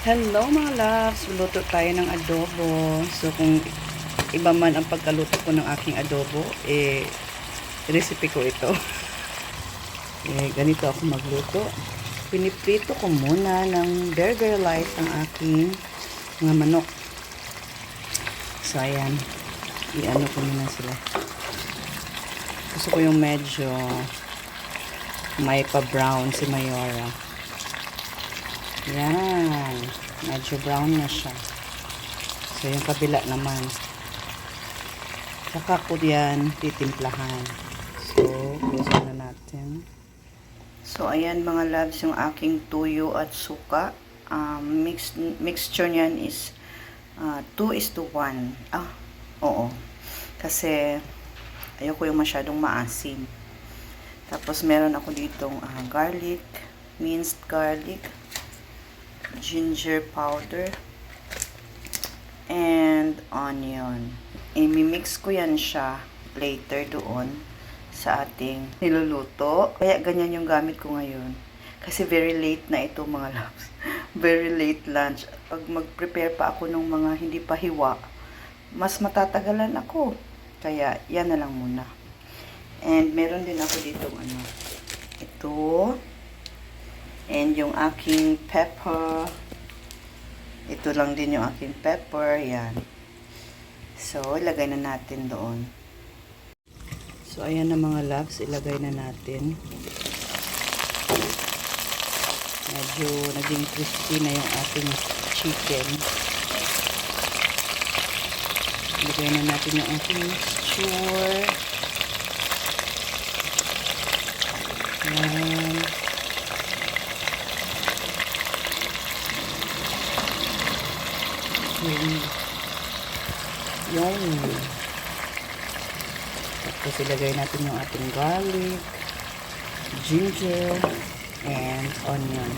Hello mga loves! Luto tayo ng adobo. So kung iba man ang pagkaluto ko ng aking adobo, recipe ko ito. Ganito ako magluto. Piniprito ko muna ng very light ang aking mga manok. So ayan, i-ano ko muna sila. Gusto ko yung medyo may pa-brown si Mayora. Yan. Medyo brown na siya. So, yung kabila naman. Saka ko yan titimplahan. So, gusto na natin. So, ayan mga loves, yung aking tuyo at suka. Mixture niyan is 2:1. Oo. Kasi, ayoko yung masyadong maasim. Tapos, meron ako ditong garlic, minced garlic, ginger powder, and onion. I-mix ko yan siya later doon sa ating niluluto. Kaya ganyan yung gamit ko ngayon. Kasi very late na ito mga loves. Very late lunch. Pag mag-prepare pa ako ng mga hindi pa hiwa, mas matatagalan ako. Kaya yan na lang muna. And meron din ako dito ito. And yung aking pepper. Ito lang din yung aking pepper. Yan. So, ilagay na natin doon. So, ayan na mga loves. Ilagay na natin. Medyo naging crispy na yung ating chicken. Ilagay na natin yung ating mixture. Yan. Yung tapos ilagay natin yung ating garlic, ginger, and onion.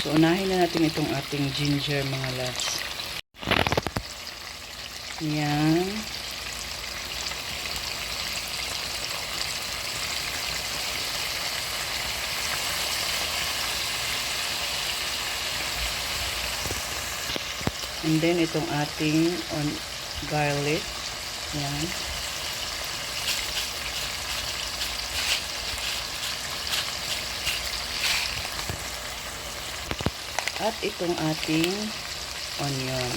So unahin na natin itong ating ginger mga loves. Yan. And then, itong ating garlic. Yan. At itong ating onion.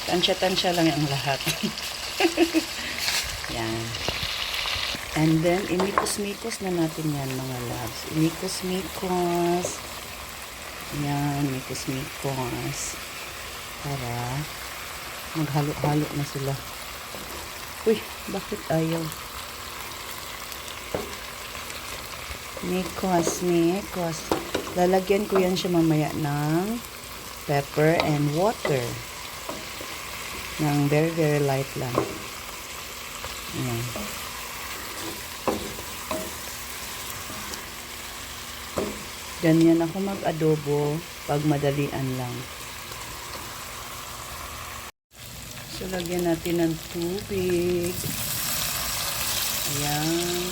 Tansya-tansya lang ang lahat. Yan. And then, imikos-mikos na natin yan mga loves. Imikos-mikos. Yan, mikos-mikos. Para maghalo-halo na sila. Uy, bakit ayaw? Mikos. Lalagyan ko yan siya mamaya ng pepper and water. Ng very light lang. Yan. Ganyan ako mag-adobo pag madalian lang. So, lagyan natin ng tubig. Ayan.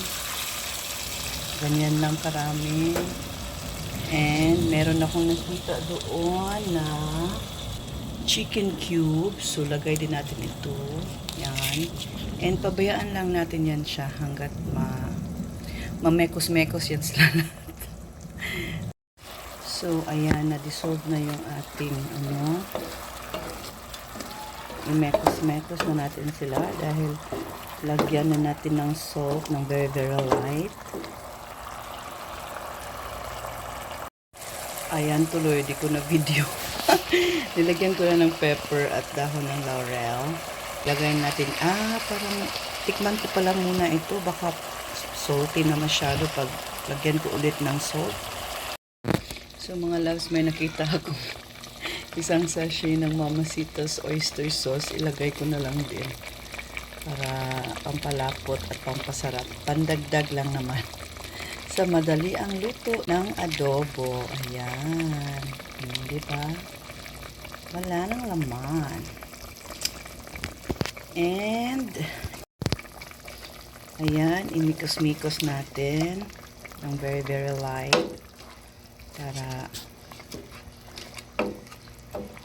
Ganyan lang karami. And, meron akong nakita doon na chicken cubes. So, lagay din natin ito. Yan. And, pabayaan lang natin yan siya hanggat mamekos-mekos yan sila. So, ayan, na-dissolve na yung ating, i-mekos-mekos na natin sila dahil lagyan na natin ng salt ng very light. Ayan, tuloy, di ko na video. Nilagyan ko na ng pepper at dahon ng laurel. Lagyan natin, parang tikman ko pala muna ito, baka salty na masyado pag lagyan ko ulit ng salt. So mga loves, may nakita ako isang sachet ng Mamacita's oyster sauce. Ilagay ko na lang din para pampalapot at pampasarap. Pandagdag lang naman sa madali ang luto ng adobo. Ayan. Diba? Wala nang laman. And ayan, imikos-mikos natin ng very light. Para,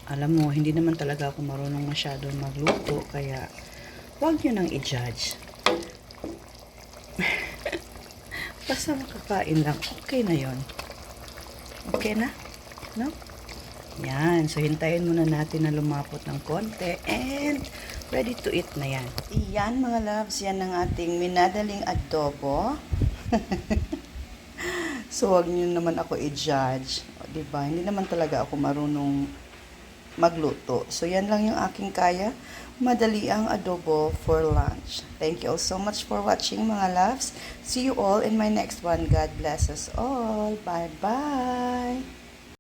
alam mo, hindi naman talaga ako marunong masyadong magluto, kaya huwag nyo nang i-judge. Basta makakain lang, okay na yon. Okay na? No? Yan. So, hintayin muna natin na lumapot ng konti. And, ready to eat na yan. Yan, mga loves. Yan ang ating minadaling adobo. So, wag niyo naman ako i-judge. Diba? Hindi naman talaga ako marunong magluto. So, yan lang yung aking kaya. Madali ang adobo for lunch. Thank you all so much for watching, mga loves. See you all in my next one. God bless us all. Bye-bye.